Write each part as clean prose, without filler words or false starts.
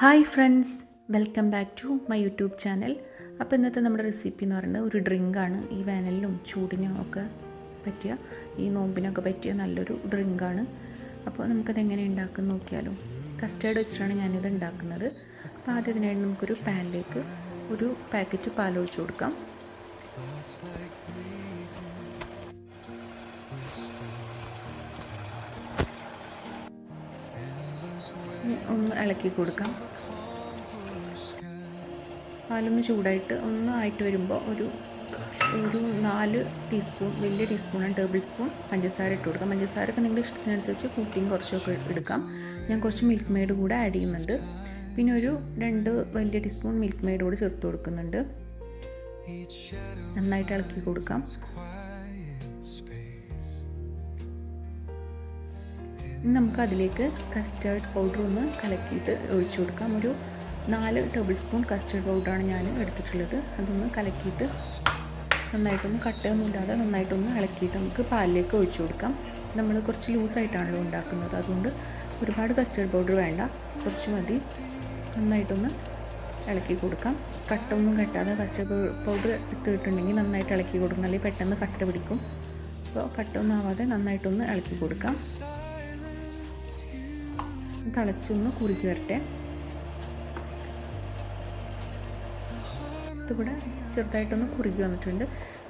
Hi friends, welcome back to my YouTube channel. അപ്പോൾ ഇന്നത്തെ നമ്മുടെ റെസിപ്പി എന്ന് പറയുന്നത് ഒരു ഡ്രിങ്കാണ്. ഈ വേനലിനും ചൂടിനും ഒക്കെ പറ്റിയ, ഈ നോമ്പിനൊക്കെ പറ്റിയ നല്ലൊരു ഡ്രിങ്കാണ്. അപ്പോൾ നമുക്കത് എങ്ങനെ ഉണ്ടാക്കുന്ന നോക്കിയാലോ. കസ്റ്റേർഡ് വെച്ചിട്ടാണ് ഞാനിത് ഉണ്ടാക്കുന്നത്. അപ്പോൾ ആദ്യം അതിനായിട്ട് നമുക്കൊരു പാനിലേക്ക് ഒരു പാക്കറ്റ് പാലൊഴിച്ച് കൊടുക്കാം. ഒന്ന് ഇളക്കി കൊടുക്കാം. പാലൊന്ന് ചൂടായിട്ട് ഒന്ന് ആയിട്ട് വരുമ്പോൾ ഒരു 4 ടീസ്പൂൺ, വലിയ ടീസ്പൂണാണ്, ടേബിൾ സ്പൂൺ പഞ്ചസാര ഇട്ട് കൊടുക്കാം. പഞ്ചസാരയൊക്കെ നിങ്ങളുടെ ഇഷ്ടത്തിനനുസരിച്ച് കൂട്ടിയും കുറച്ചൊക്കെ എടുക്കാം. ഞാൻ കുറച്ച് മിൽക്ക് മെയ്ഡ് കൂടെ ആഡ് ചെയ്യുന്നുണ്ട്. പിന്നെ ഒരു 2 വലിയ ടീസ്പൂൺ മിൽക്ക് മെയ്ഡ് കൂടെ ചേർത്ത് കൊടുക്കുന്നുണ്ട്. നന്നായിട്ട് ഇളക്കി കൊടുക്കാം. ഇനി നമുക്കതിലേക്ക് കസ്റ്റേർഡ് പൗഡർ ഒന്ന് കലക്കിയിട്ട് ഒഴിച്ചു കൊടുക്കാം. ഒരു 4 ടേബിൾ സ്പൂൺ കസ്റ്റേർഡ് പൗഡറാണ് ഞാൻ എടുത്തിട്ടുള്ളത്. അതൊന്ന് കലക്കിയിട്ട് നന്നായിട്ടൊന്ന് കട്ടയൊന്നും ഇല്ലാതെ നന്നായിട്ടൊന്ന് ഇളക്കിയിട്ട് നമുക്ക് പാലിലേക്ക് ഒഴിച്ചു കൊടുക്കാം. നമ്മൾ കുറച്ച് ലൂസായിട്ടാണല്ലോ ഉണ്ടാക്കുന്നത്, അതുകൊണ്ട് ഒരുപാട് കസ്റ്റേർഡ് പൗഡർ വേണ്ട, കുറച്ച് മതി. നന്നായിട്ടൊന്ന് ഇളക്കി കൊടുക്കാം. കട്ടൊന്നും കെട്ടാതെ കസ്റ്റേർഡ് പൗഡർ ഇട്ടിട്ടുണ്ടെങ്കിൽ നന്നായിട്ട് ഇളക്കി കൊടുക്കണം, അല്ലെങ്കിൽ പെട്ടെന്ന് കട്ട പിടിക്കും. അപ്പോൾ കട്ടൊന്നും ആവാതെ നന്നായിട്ടൊന്ന് ഇളക്കി കൊടുക്കാം. തിളച്ചൊന്ന് കുറുകി വരട്ടെ. ഇതുകൂടെ ചെറുതായിട്ടൊന്ന് കുറുകി വന്നിട്ടുണ്ട്.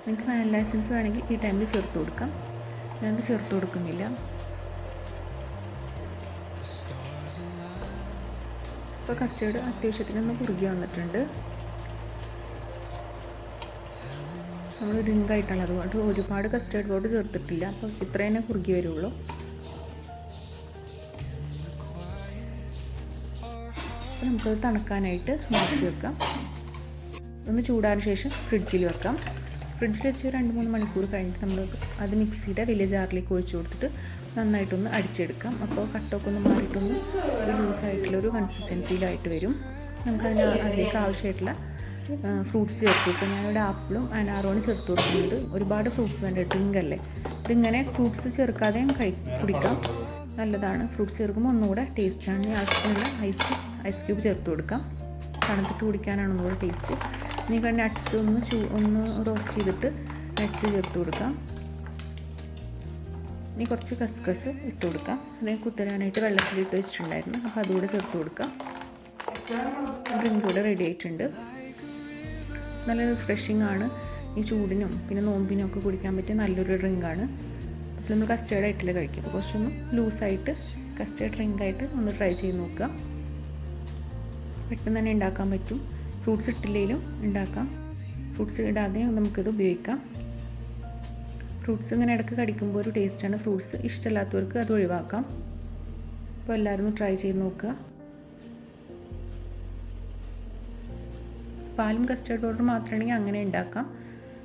നിങ്ങൾക്ക് വാനില എസൻസ് വേണമെങ്കിൽ ഈ ടൈമിൽ ചേർത്ത് കൊടുക്കാം. ഞാനത് ചേർത്ത് കൊടുക്കുന്നില്ല. ഇപ്പോൾ കസ്റ്റേർഡ് അത്യാവശ്യത്തിനൊന്ന് കുറുകി വന്നിട്ടുണ്ട്. നമ്മൾ ഡ്രിങ്കായിട്ടാണ്, അതുകൊണ്ട് ഒരുപാട് കസ്റ്റേർഡ് പൗഡർ ചേർത്തിട്ടില്ല. അപ്പോൾ ഇത്ര തന്നെ കുറുകി വരുള്ളൂ. നമുക്കത് തണുക്കാനായിട്ട് മാറ്റി വെക്കാം. ഒന്ന് ചൂടാറിയ ശേഷം ഫ്രിഡ്ജിൽ വെക്കാം. ഫ്രിഡ്ജിൽ വെച്ച് 2-3 മണിക്കൂർ കഴിഞ്ഞിട്ട് നമ്മൾ അത് മിക്സിയുടെ വലിയ ജാറിലേക്ക് ഒഴിച്ച് കൊടുത്തിട്ട് നന്നായിട്ടൊന്ന് അടിച്ചെടുക്കാം. അപ്പോൾ കട്ടൊക്കെ ഒന്ന് മാറിയിട്ടൊന്ന് ഒരു ലൂസായിട്ടുള്ളൊരു കൺസിസ്റ്റൻസിയിലായിട്ട് വരും. അതിലേക്ക് ആവശ്യമായിട്ടുള്ള ഫ്രൂട്ട്സ് ചേർത്ത് കൊടുക്കും. ഞാനിവിടെ ആപ്പിളും അനാറുമാണ് ചേർത്ത് കൊടുക്കുന്നത്. ഒരുപാട് ഫ്രൂട്ട്സ് വേണ്ട, ഡ്രിങ്കല്ലേ. ഇതിങ്ങനെ ഫ്രൂട്ട്സ് ചേർക്കാതെയും കുടിക്കാം, നല്ലതാണ്. ഫ്രൂട്ട്സ് ചേർക്കുമ്പോൾ ഒന്നുകൂടെ ടേസ്റ്റാണ്. ആവശ്യത്തിനുള്ള ഐസ് ക്യൂബ് ചേർത്ത് കൊടുക്കാം. തണുത്തിട്ട് കുടിക്കാനാണ് ഒന്നുകൂടെ ടേസ്റ്റ്. ഇനി നട്ട്സ് ഒന്ന് റോസ്റ്റ് ചെയ്തിട്ട് നട്ട്സ് ചേർത്ത് കൊടുക്കാം. ഇനി കുറച്ച് കസ്കസ് ഇട്ട് കൊടുക്കാം. അതിനെ കുത്തരാനായിട്ട് വെള്ളത്തിലിട്ട് വെച്ചിട്ടുണ്ടായിരുന്നു, അപ്പോൾ അതുകൂടെ ചേർത്ത് കൊടുക്കാം. ഡ്രിങ്ക് കൂടെ റെഡി ആയിട്ടുണ്ട്. നല്ല റിഫ്രഷിംഗ് ആണ്. ഈ ചൂടിനും പിന്നെ നോമ്പിനും ഒക്കെ കുടിക്കാൻ പറ്റിയ നല്ലൊരു ഡ്രിങ്കാണ്. അപ്പോൾ നമ്മൾ കസ്റ്റേർഡ് ആയിട്ടില്ല കഴിക്കുക, കുറച്ചൊന്ന് ലൂസായിട്ട് കസ്റ്റേർഡ് ഡ്രിങ്കായിട്ട് ഒന്ന് ട്രൈ ചെയ്ത് നോക്കുക. പെട്ടെന്ന് തന്നെ ഉണ്ടാക്കാൻ പറ്റും. ഫ്രൂട്ട്സ് ഇട്ടില്ലെങ്കിലും ഉണ്ടാക്കാം, ഫ്രൂട്ട്സ് ഇടാതെ നമുക്കിത് ഉപയോഗിക്കാം. ഫ്രൂട്ട്സ് ഇങ്ങനെ ഇടയ്ക്ക് കടിക്കുമ്പോൾ ഒരു ടേസ്റ്റാണ്. ഫ്രൂട്ട്സ് ഇഷ്ടമില്ലാത്തവർക്ക് അത് ഒഴിവാക്കാം. അപ്പോൾ എല്ലാവരും ഒന്ന് ട്രൈ ചെയ്ത് നോക്കുക. പാലും കസ്റ്റേർഡ് പൗഡർ മാത്രമാണെങ്കിൽ അങ്ങനെ ഉണ്ടാക്കാം.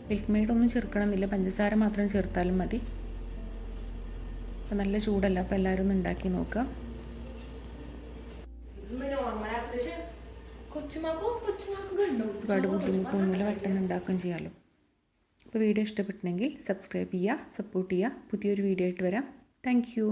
മിൽക്ക് മെയ്ഡ് ഒന്നും ചേർക്കണമെന്നില്ല, പഞ്ചസാര മാത്രം ചേർത്താലും മതി. അപ്പോൾ നല്ല ചൂടല്ല, അപ്പോൾ എല്ലാവരും ഒന്ന് ഉണ്ടാക്കി നോക്കുക. ഒരുപാട് ബുദ്ധിമുട്ടൊന്നുമില്ല, പെട്ടെന്ന് ഉണ്ടാക്കുകയും ചെയ്യാമല്ലോ. അപ്പോൾ വീഡിയോ ഇഷ്ടപ്പെട്ടെങ്കിൽ സബ്സ്ക്രൈബ് ചെയ്യുക, സപ്പോർട്ട് ചെയ്യുക. പുതിയൊരു വീഡിയോ ആയിട്ട് വരാം. Thank you.